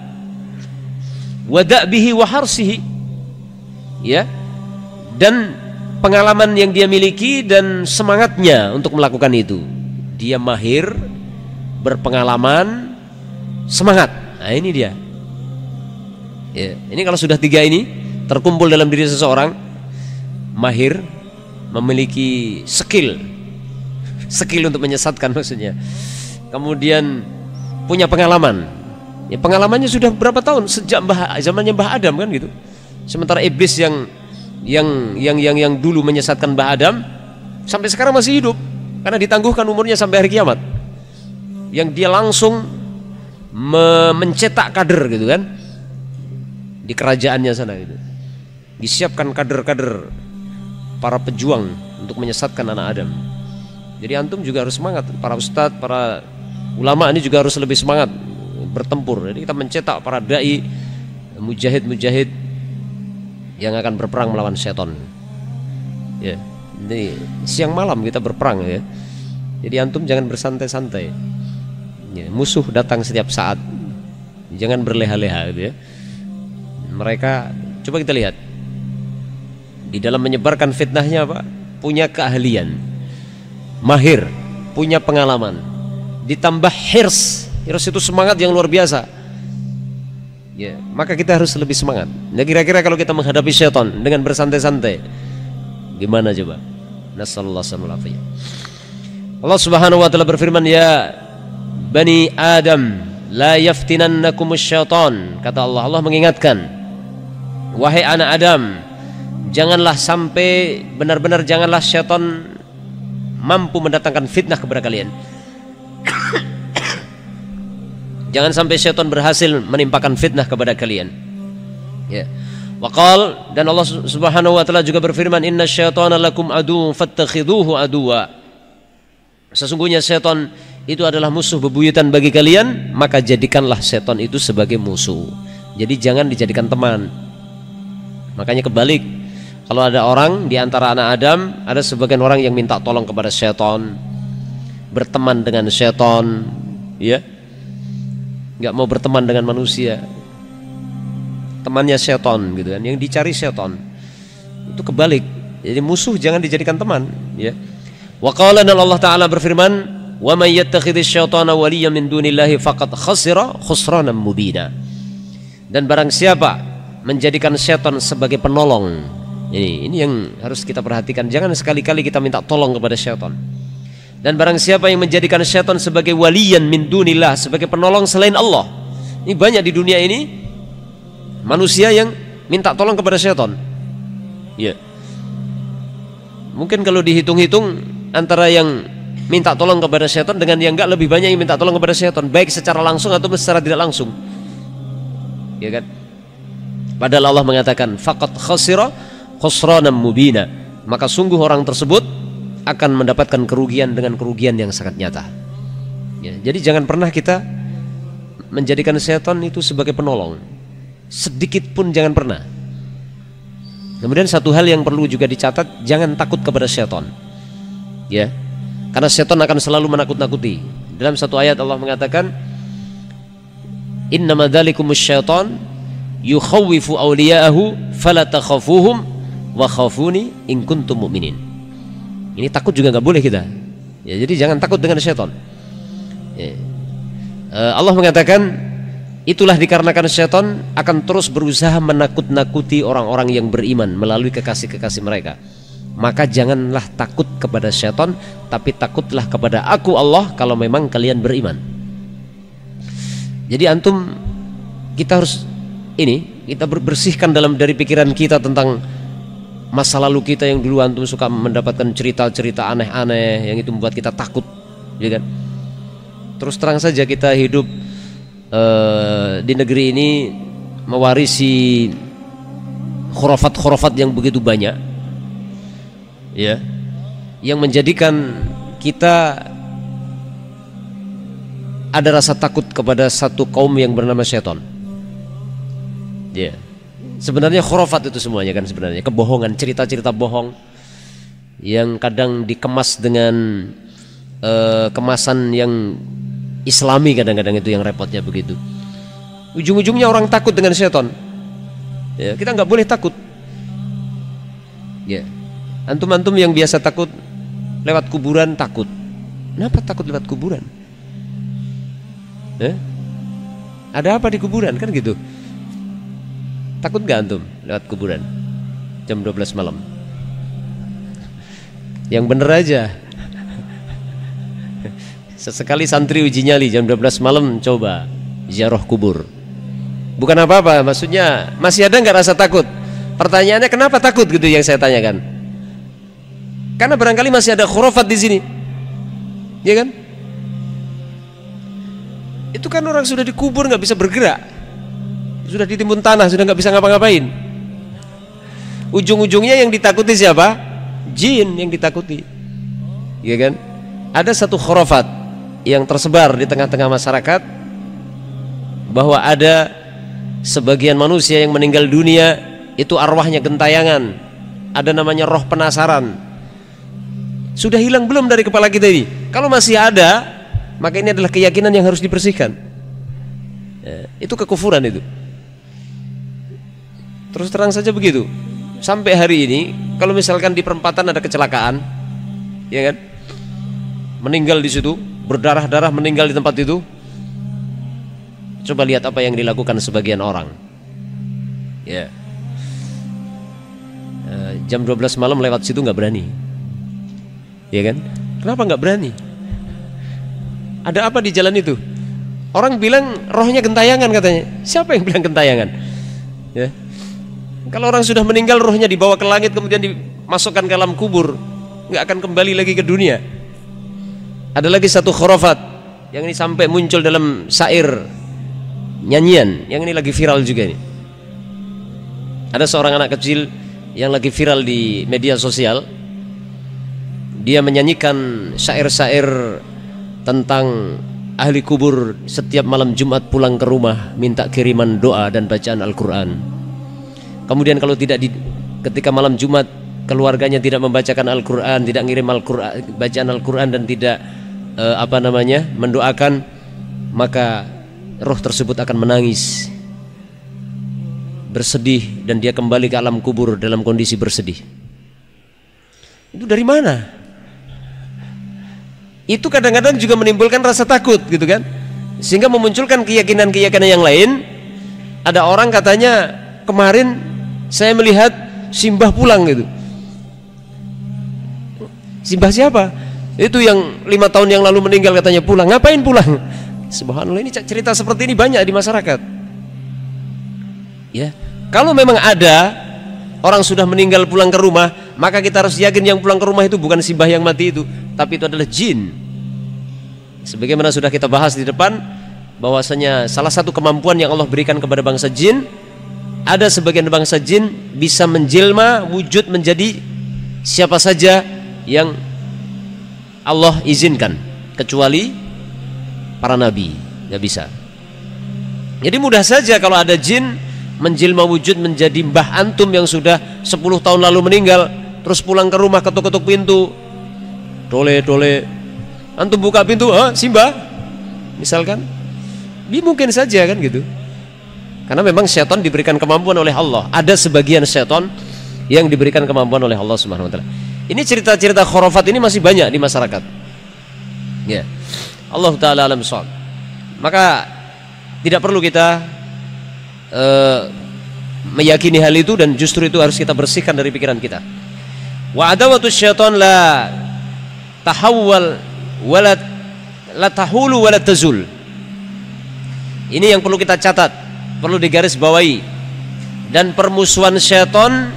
wa da'bihi wa harsihi, ya, dan pengalaman yang dia miliki dan semangatnya untuk melakukan itu. Dia mahir, berpengalaman, semangat. Nah ini dia. Ya, ini kalau sudah 3 ini terkumpul dalam diri seseorang, mahir, memiliki skill untuk menyesatkan maksudnya, kemudian punya pengalaman, ya, pengalamannya sudah berapa tahun, sejak zamannya Mbah Adam kan gitu. Sementara iblis yang dulu menyesatkan Mbah Adam sampai sekarang masih hidup karena ditangguhkan umurnya sampai hari kiamat, yang dia langsung mencetak kader gitu kan di kerajaannya sana gitu. Disiapkan kader-kader para pejuang untuk menyesatkan anak Adam. Jadi antum juga harus semangat, para ustadz, para ulama ini juga harus lebih semangat bertempur. Jadi kita mencetak para dai, mujahid-mujahid yang akan berperang melawan setan. Ya, jadi siang malam kita berperang ya. Jadi antum jangan bersantai-santai. Ya, musuh datang setiap saat. Jangan berleha-leha gitu ya. Mereka, coba kita lihat, di dalam menyebarkan fitnahnya apa? Punya keahlian, mahir, punya pengalaman, ditambah hirs itu semangat yang luar biasa. Ya, maka kita harus lebih semangat. Nah, kira-kira kalau kita menghadapi syaitan dengan bersantai-santai, gimana coba? Nasallallahu alaihi wasallam. Allah Subhanahu wa taala berfirman, ya Bani Adam, la yaftinannakumus syaitan. Kata Allah, Allah mengingatkan, wahai anak Adam, janganlah sampai, benar-benar janganlah syaitan mampu mendatangkan fitnah kepada kalian. Jangan sampai syaitan berhasil menimpakan fitnah kepada kalian. Ya. Waqal, dan Allah Subhanahu wa taala juga berfirman, inna syaitana lakum adu fattakhidhuhu aduwa. Sesungguhnya syaitan itu adalah musuh bebuyutan bagi kalian, maka jadikanlah syaitan itu sebagai musuh. Jadi jangan dijadikan teman. Makanya kebalik, kalau ada orang di antara anak Adam, ada sebagian orang yang minta tolong kepada syaitan, berteman dengan syaitan, ya, nggak mau berteman dengan manusia, temannya syaitan gitu kan, yang dicari syaitan. Itu kebalik. Jadi musuh jangan dijadikan teman, ya. Wa qala, dan Allah Ta'ala berfirman, wa may yattakhidhish syaitana waliyyan min dunillahi faqad khasira khusranan mubina. Dan barang siapa menjadikan syaitan sebagai penolong, ini yang harus kita perhatikan. Jangan sekali-kali kita minta tolong kepada syaitan. Dan barang siapa yang menjadikan syaitan sebagai waliyan min dunillah, sebagai penolong selain Allah. Ini banyak di dunia ini manusia yang minta tolong kepada syaitan. Ya. Mungkin kalau dihitung-hitung, antara yang minta tolong kepada syaitan dengan yang enggak, lebih banyak yang minta tolong kepada syaitan, baik secara langsung atau secara tidak langsung. Ya kan? Padahal Allah mengatakan faqad khasira khusranan mubina, maka sungguh orang tersebut akan mendapatkan kerugian dengan kerugian yang sangat nyata. Ya, jadi jangan pernah kita menjadikan syaitan itu sebagai penolong, sedikit pun jangan pernah. Kemudian satu hal yang perlu juga dicatat, jangan takut kepada syaitan. Ya, karena syaitan akan selalu menakut-nakuti. Dalam satu ayat Allah mengatakan, innama dzalikumus syaitan yukhawwifu awliya'ahu fala takhafuhum wa khafuni in kuntum mu'minin. Ini takut juga nggak boleh kita. Ya, jadi jangan takut dengan syaitan. Ya. Allah mengatakan, itulah dikarenakan syaitan akan terus berusaha menakut-nakuti orang-orang yang beriman melalui kekasih-kekasih mereka. Maka janganlah takut kepada syaitan, tapi takutlah kepada aku Allah kalau memang kalian beriman. Jadi antum, kita harus kita bersihkan dari pikiran kita tentang masa lalu kita yang dulu antum suka mendapatkan cerita-cerita aneh-aneh yang itu membuat kita takut, ya kan? Terus terang saja kita hidup di negeri ini mewarisi khurafat-khurafat yang begitu banyak, ya, yang menjadikan kita ada rasa takut kepada satu kaum yang bernama syaitan. Ya, sebenarnya khurafat itu semuanya kan sebenarnya kebohongan, cerita-cerita bohong yang kadang dikemas dengan kemasan yang Islami, kadang-kadang itu yang repotnya begitu. Ujung-ujungnya orang takut dengan syaitan. Ya, kita nggak boleh takut. Ya, antum-antum yang biasa takut lewat kuburan takut. Kenapa takut lewat kuburan? Ada apa di kuburan kan gitu? Takut nggak antum lewat kuburan jam 12 malam? Yang bener aja. Sesekali santri uji nyali jam 12 malam coba ziarah kubur. Bukan apa-apa, maksudnya masih ada nggak rasa takut? Pertanyaannya kenapa takut gitu yang saya tanyakan? Karena barangkali masih ada khurafat di sini, ya kan? Itu kan orang sudah dikubur nggak bisa bergerak, sudah ditimbun tanah, sudah nggak bisa ngapa-ngapain. Ujung-ujungnya yang ditakuti siapa? Jin yang ditakuti, ya kan? Ada satu khurafat yang tersebar di tengah-tengah masyarakat bahwa ada sebagian manusia yang meninggal dunia itu arwahnya gentayangan, ada namanya roh penasaran. Sudah hilang belum dari kepala kita ini? Kalau masih ada, maka ini adalah keyakinan yang harus dibersihkan. Ya, itu kekufuran itu. Terus terang saja begitu. Sampai hari ini, kalau misalkan di perempatan ada kecelakaan, ya kan, meninggal di situ, berdarah-darah meninggal di tempat itu, coba lihat apa yang dilakukan sebagian orang. Ya, jam 12 malam lewat situ nggak berani, ya kan? Kenapa nggak berani? Ada apa di jalan itu? Orang bilang rohnya gentayangan katanya. Siapa yang bilang gentayangan? Ya. Kalau orang sudah meninggal, rohnya dibawa ke langit kemudian dimasukkan ke alam kubur, nggak akan kembali lagi ke dunia. Ada lagi satu khurafat yang ini sampai muncul dalam syair nyanyian, yang ini lagi viral juga ini. Ada seorang anak kecil yang lagi viral di media sosial. Dia menyanyikan syair-syair tentang ahli kubur setiap malam Jumat pulang ke rumah minta kiriman doa dan bacaan Al-Quran. Kemudian kalau ketika malam Jumat keluarganya tidak membacakan Al-Quran, tidak ngirim Al-Quran, bacaan Al-Quran, dan tidak mendoakan, maka roh tersebut akan menangis, bersedih, dan dia kembali ke alam kubur dalam kondisi bersedih. Itu dari mana? Itu kadang-kadang juga menimbulkan rasa takut gitu kan, sehingga memunculkan keyakinan-keyakinan yang lain. Ada orang katanya, kemarin saya melihat simbah pulang gitu. Simbah siapa? Itu yang 5 tahun yang lalu meninggal katanya pulang. Ngapain pulang? Subhanallah, ini cerita seperti ini banyak di masyarakat. Ya, kalau memang ada orang sudah meninggal pulang ke rumah, maka kita harus yakin yang pulang ke rumah itu bukan simbah yang mati itu, tapi itu adalah jin. Sebagaimana sudah kita bahas di depan, bahwasanya salah satu kemampuan yang Allah berikan kepada bangsa jin, ada sebagian bangsa jin bisa menjelma wujud menjadi siapa saja yang Allah izinkan, kecuali para nabi, nggak bisa. Jadi mudah saja kalau ada jin menjelma wujud menjadi mbah antum yang sudah 10 tahun lalu meninggal, terus pulang ke rumah ketuk-ketuk pintu, dole, antum buka pintu, simbah, misalkan, mungkin saja kan gitu. Karena memang syaitan diberikan kemampuan oleh Allah. Ada sebagian syaitan yang diberikan kemampuan oleh Allah Subhanahu wa taala. Ini cerita-cerita khurafat ini masih banyak di masyarakat. Ya. Allah taala alam shawab. Maka tidak perlu kita meyakini hal itu, dan justru itu harus kita bersihkan dari pikiran kita. Wa adawatu syaitan la tahawwal wala la tahulu wala tazul. Ini yang perlu kita catat, perlu digarisbawahi. Dan permusuhan syaitan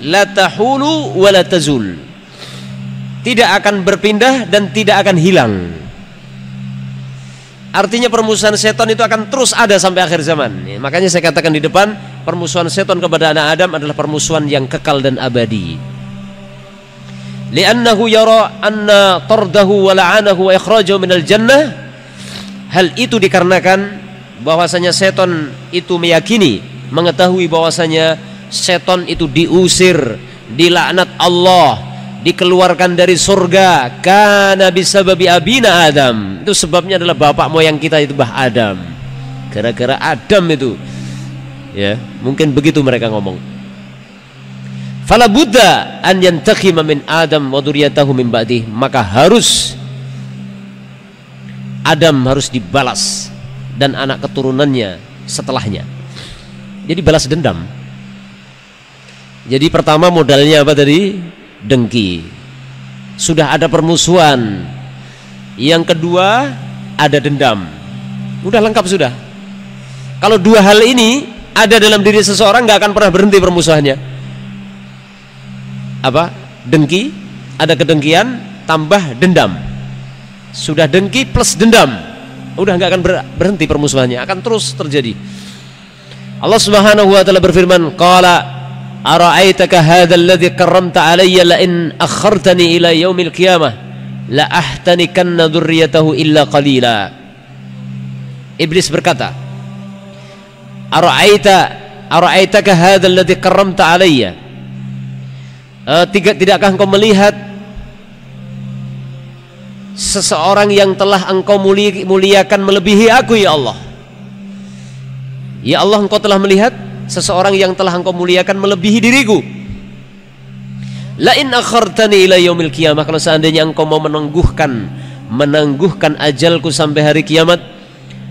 la tahulu wala tazul, tidak akan berpindah dan tidak akan hilang. Artinya permusuhan setan itu akan terus ada sampai akhir zaman. Ya, makanya saya katakan di depan, permusuhan setan kepada anak Adam adalah permusuhan yang kekal dan abadi. Li'annahu yara anna tardahu wa la'anahu wa ikhrajahu minal jannah. Hal itu dikarenakan bahwasanya setan itu meyakini, mengetahui bahwasanya setan itu diusir, dilaknat Allah, dikeluarkan dari surga, karena bisababi abina Adam. Itu sebabnya adalah bapak moyang kita itu Mbah Adam. Gara-gara Adam itu. Ya, mungkin begitu mereka ngomong. Fala budda an yantakhima min Adam wa dzurriyyatahu min ba'dih. Maka harus Adam harus dibalas dan anak keturunannya setelahnya. Jadi balas dendam. Jadi pertama modalnya apa tadi? Dengki. Sudah ada permusuhan. Yang kedua ada dendam. Udah lengkap sudah. Kalau dua hal ini ada dalam diri seseorang, nggak akan pernah berhenti permusuhannya. Apa? Dengki, ada kedengkian tambah dendam. Sudah dengki plus dendam, udah nggak akan berhenti permusuhannya, akan terus terjadi. Allah Subhanahu wa taala berfirman, qala ara'aitaka hadzal ladzi karramta 'alayya la in akhartani ila yaumil qiyamah la ahtanikanna dzurriyyatahu illa qalila. Iblis berkata, ara'aita, ara'aitaka hadzal ladzi karramta alayya, tidakkah engkau melihat seseorang yang telah engkau muliakan melebihi aku ya Allah? Ya Allah, engkau telah melihat seseorang yang telah engkau muliakan melebihi diriku. La in akhartani ila yaumil qiyamah, kalau seandainya engkau mau menangguhkan ajalku sampai hari kiamat,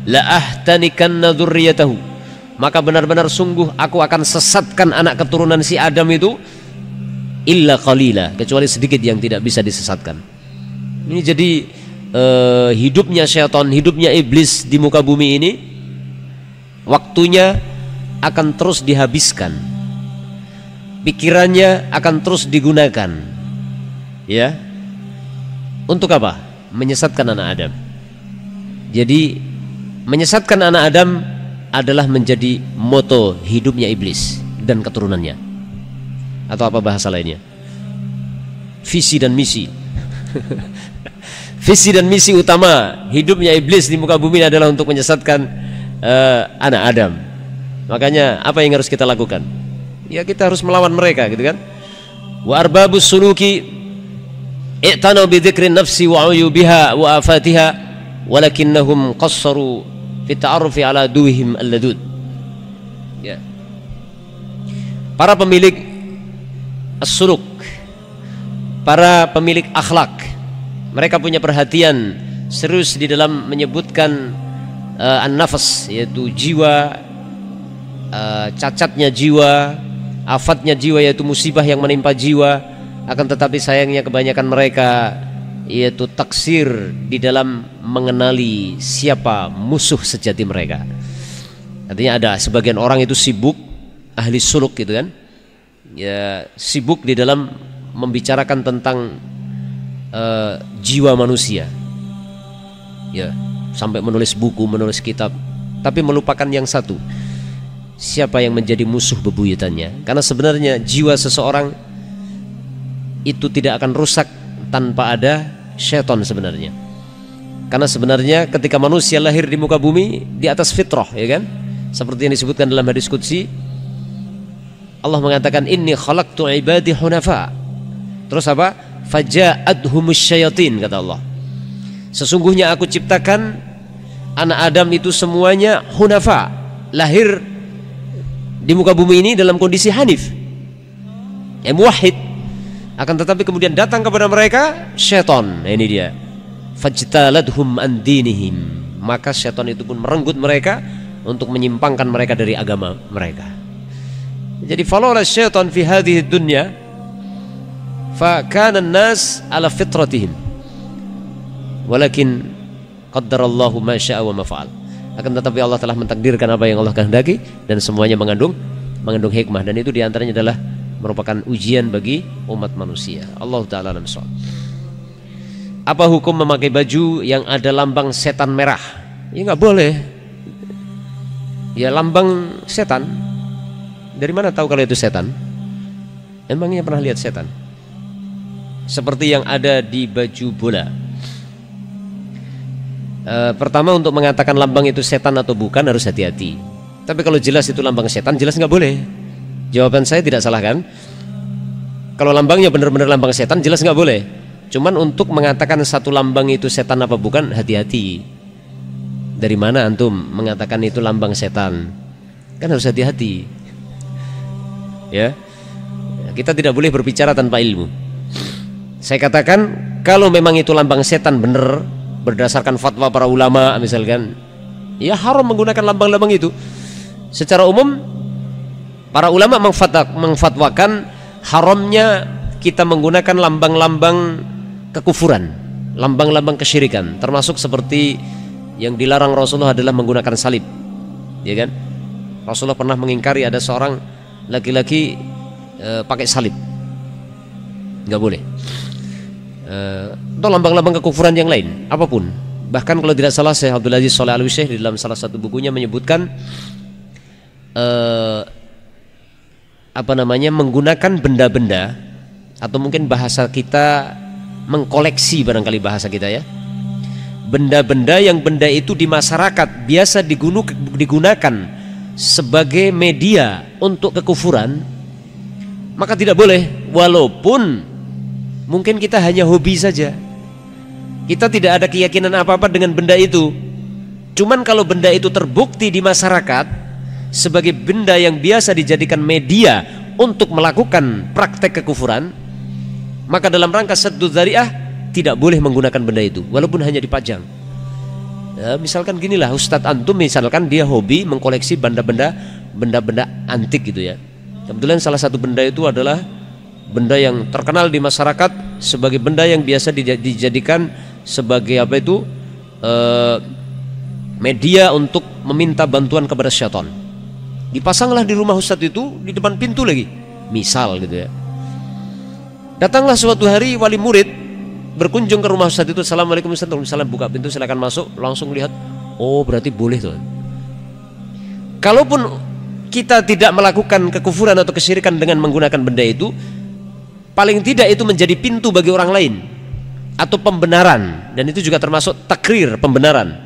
la ahtanikanna dzurriyyatahu, maka benar-benar sungguh aku akan sesatkan anak keturunan si Adam itu, illa qalila, kecuali sedikit yang tidak bisa disesatkan. Ini jadi hidupnya syaitan, hidupnya iblis di muka bumi ini, waktunya akan terus dihabiskan, pikirannya akan terus digunakan, ya, untuk apa? Menyesatkan anak Adam. Jadi menyesatkan anak Adam adalah menjadi moto hidupnya iblis dan keturunannya. Atau apa bahasa lainnya? Visi dan misi. Visi dan misi utama hidupnya iblis di muka bumi adalah untuk menyesatkan anak Adam. Makanya apa yang harus kita lakukan? Ya kita harus melawan mereka, gitu kan? Wa arbabus suluki i'tanu bi dzikrin nafsi wa uyubiha wa afatiha walakinnahum qassaru fi ta'arrufi ala duhim alladud. Ya. Para pemilik as-suluk, para pemilik akhlak, mereka punya perhatian serius di dalam menyebutkan an-nafas, yaitu jiwa, cacatnya jiwa, afatnya jiwa, yaitu musibah yang menimpa jiwa. Akan tetapi sayangnya kebanyakan mereka yaitu taksir di dalam mengenali siapa musuh sejati mereka. Artinya ada sebagian orang itu sibuk, ahli suluk gitu kan, ya, sibuk di dalam membicarakan tentang jiwa manusia, ya, sampai menulis buku, menulis kitab, tapi melupakan yang satu, siapa yang menjadi musuh bebuyutannya. Karena sebenarnya jiwa seseorang itu tidak akan rusak tanpa ada syaitan sebenarnya. Karena sebenarnya ketika manusia lahir di muka bumi di atas fitrah, ya kan, seperti yang disebutkan dalam hadis qudsi, Allah mengatakan inni khalaqtu ibadi hunafa. Terus apa? Faja'adhumus syayatin, kata Allah. Sesungguhnya aku ciptakan anak Adam itu semuanya hunafa, lahir di muka bumi ini dalam kondisi hanif, muwahhid. Akan tetapi kemudian datang kepada mereka syaitan. Ini dia. Fajtaladhum an dinihim. Maka syaitan itu pun merenggut mereka untuk menyimpangkan mereka dari agama mereka. Jadi falaula syaitan fi hadhihi dunya fa kana an-nas ala fitratihim. Walakin qaddarallahu ma syaa wa ma fa'al. Akan tetapi Allah telah mentakdirkan apa yang Allah kehendaki, dan semuanya mengandung hikmah, dan itu diantaranya adalah merupakan ujian bagi umat manusia. Allah Ta'ala alam shawab. Apa hukum memakai baju yang ada lambang setan merah? Ya nggak boleh. Ya lambang setan. Dari mana tahu kalau itu setan? Emangnya pernah lihat setan? Seperti yang ada di baju bola. Pertama, untuk mengatakan lambang itu setan atau bukan harus hati-hati. Tapi kalau jelas itu lambang setan, jelas nggak boleh. Jawaban saya tidak salah kan? Kalau lambangnya benar-benar lambang setan, jelas nggak boleh. Cuman untuk mengatakan satu lambang itu setan apa bukan, hati-hati. Dari mana antum mengatakan itu lambang setan? Kan harus hati-hati. Ya, kita tidak boleh berbicara tanpa ilmu. Saya katakan kalau memang itu lambang setan benar, berdasarkan fatwa para ulama misalkan, ya haram menggunakan lambang-lambang itu. Secara umum para ulama mengfatwakan haramnya kita menggunakan lambang-lambang kekufuran, lambang-lambang kesyirikan, termasuk seperti yang dilarang Rasulullah adalah menggunakan salib, ya kan? Rasulullah pernah mengingkari ada seorang laki-laki pakai salib, nggak boleh. Atau lambang-lambang kekufuran yang lain, apapun. Bahkan kalau tidak salah, Syekh Abdul Aziz Shalih Al-Utsaimin di dalam salah satu bukunya menyebutkan menggunakan benda-benda, atau mungkin bahasa kita mengkoleksi, barangkali bahasa kita ya, benda-benda yang benda itu di masyarakat biasa digunakan sebagai media untuk kekufuran, maka tidak boleh. Walaupun mungkin kita hanya hobi saja, kita tidak ada keyakinan apa-apa dengan benda itu. Cuman kalau benda itu terbukti di masyarakat sebagai benda yang biasa dijadikan media untuk melakukan praktek kekufuran, maka dalam rangka saddud dzari'ah tidak boleh menggunakan benda itu walaupun hanya dipajang. Ya, misalkan ginilah, Ustadz antum misalkan dia hobi mengkoleksi benda-benda antik gitu ya. Kebetulan salah satu benda itu adalah benda yang terkenal di masyarakat sebagai benda yang biasa dijadikan sebagai apa itu media untuk meminta bantuan kepada syaitan. Dipasanglah di rumah Ustadz itu di depan pintu lagi, misal gitu ya. Datanglah suatu hari wali murid berkunjung ke rumah Ustadz itu. Assalamualaikum Ustadz. Waalaikumsalam. Buka pintu, silakan masuk. Langsung lihat, oh berarti boleh tuh. Kalaupun kita tidak melakukan kekufuran atau kesyirikan dengan menggunakan benda itu, paling tidak itu menjadi pintu bagi orang lain atau pembenaran, dan itu juga termasuk takrir, pembenaran.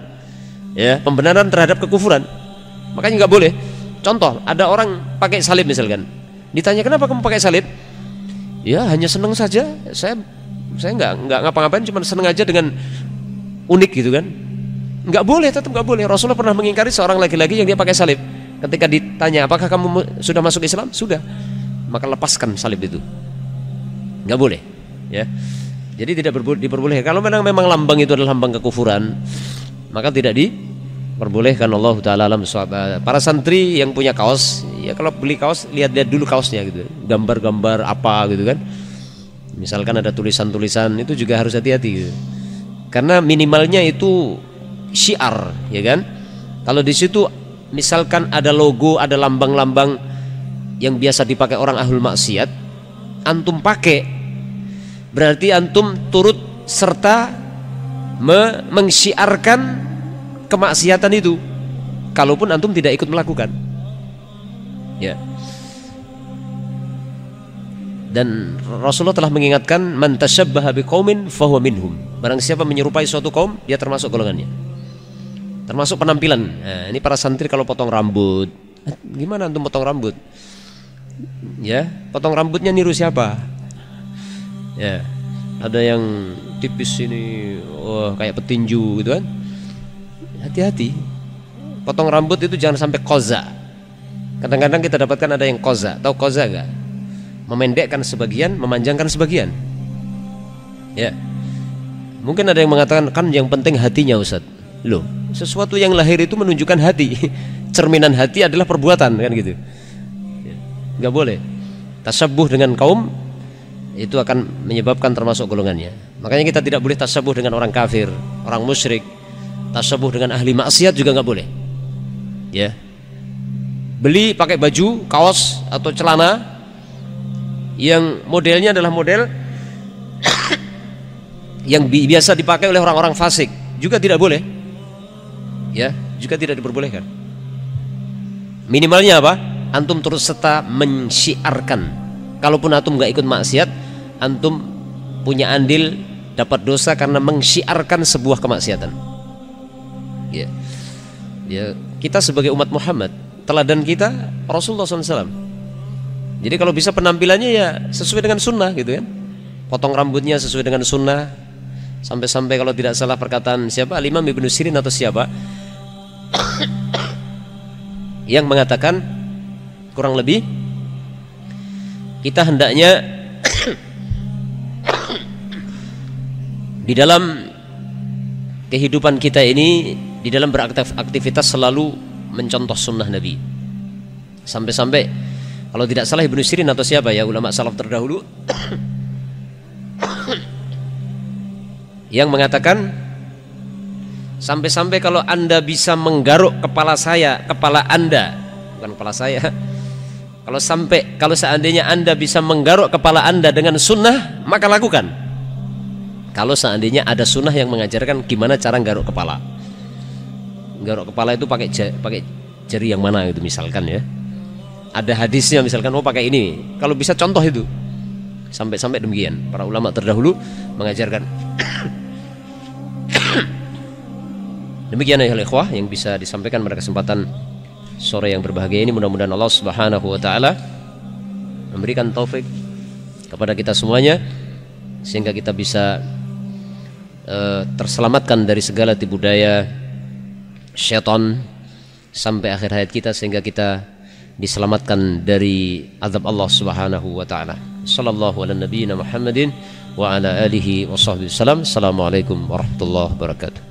Ya, pembenaran terhadap kekufuran. Makanya nggak boleh. Contoh, ada orang pakai salib misalkan. Ditanya, kenapa kamu pakai salib? Ya hanya senang saja. Saya nggak ngapa-ngapain, cuma senang aja dengan unik gitu kan. Nggak boleh, tetap nggak boleh. Rasulullah pernah mengingkari seorang laki-laki yang dia pakai salib. Ketika ditanya, apakah kamu sudah masuk Islam? Sudah. Maka lepaskan salib itu. Nggak boleh. Ya. Jadi tidak diperbolehkan. Kalau memang lambang itu adalah lambang kekufuran, maka tidak diperbolehkan. Allah Ta'ala alam shawab. Para santri yang punya kaos, ya kalau beli kaos lihat-lihat dulu kaosnya gitu, gambar-gambar apa gitu kan. Misalkan ada tulisan-tulisan, itu juga harus hati-hati gitu. Karena minimalnya itu syiar, ya kan. Kalau di situ misalkan ada logo, ada lambang-lambang yang biasa dipakai orang ahlul maksiat, antum pakai, berarti antum turut serta mengsyiarkan kemaksiatan itu, kalaupun antum tidak ikut melakukan. Ya. Dan Rasulullah telah mengingatkan, man tasyabbaha biqaumin fahuwa minhum. Barang siapa menyerupai suatu kaum, dia termasuk golongannya. Termasuk penampilan. Nah, ini para santri kalau potong rambut, gimana antum potong rambut? Ya, potong rambutnya niru siapa? Ya. Ada yang tipis ini, wah kayak petinju gitu kan. Hati-hati. Potong rambut itu jangan sampai koza. Kadang-kadang kita dapatkan ada yang koza. Tahu koza gak? Memendekkan sebagian, memanjangkan sebagian. Ya. Mungkin ada yang mengatakan, kan yang penting hatinya Ustaz. Loh, sesuatu yang lahir itu menunjukkan hati. Cerminan hati adalah perbuatan kan gitu. Ya. Gak boleh. Tasyabuh dengan kaum itu akan menyebabkan termasuk golongannya. Makanya kita tidak boleh tasyabuh dengan orang kafir, orang musyrik. Tasyabuh dengan ahli maksiat juga nggak boleh. Ya. Beli pakai baju, kaos atau celana yang modelnya adalah model yang biasa dipakai oleh orang-orang fasik, juga tidak boleh. Ya, juga tidak diperbolehkan. Minimalnya apa? Antum terus serta mensyiarkan. Kalaupun antum gak ikut maksiat, antum punya andil dapat dosa karena mensyiarkan sebuah kemaksiatan. Ya, ya, kita sebagai umat Muhammad, teladan kita Rasulullah SAW. Jadi kalau bisa penampilannya ya sesuai dengan sunnah gitu kan. Potong rambutnya sesuai dengan sunnah. Sampai-sampai kalau tidak salah perkataan siapa, Imam Ibnu Sirin atau siapa yang mengatakan kurang lebih kita hendaknya di dalam kehidupan kita ini, di dalam beraktivitas selalu mencontoh sunnah Nabi. Sampai-sampai kalau tidak salah Ibnu Sirin atau siapa ya, ulama salaf terdahulu yang mengatakan, sampai-sampai kalau Anda bisa menggaruk kepala saya, kepala Anda, bukan kepala saya, kalau seandainya Anda bisa menggaruk kepala Anda dengan sunnah, maka lakukan. Kalau seandainya ada sunnah yang mengajarkan gimana cara garuk kepala. Garuk kepala itu pakai jari yang mana gitu misalkan ya. Ada hadisnya misalkan, oh pakai ini. Kalau bisa contoh itu. Sampai-sampai demikian. Para ulama terdahulu mengajarkan. Demikian ya ikhwah yang bisa disampaikan pada kesempatan sore yang berbahagia ini. Mudah-mudahan Allah Subhanahu wa taala memberikan taufik kepada kita semuanya sehingga kita bisa terselamatkan dari segala tipu daya syaitan sampai akhir hayat kita, sehingga kita diselamatkan dari azab Allah Subhanahu wa taala. Sallallahu ala nabiyyina Muhammadin wa ala alihi wa sahbihi wasallam. Assalamualaikum warahmatullahi wabarakatuh.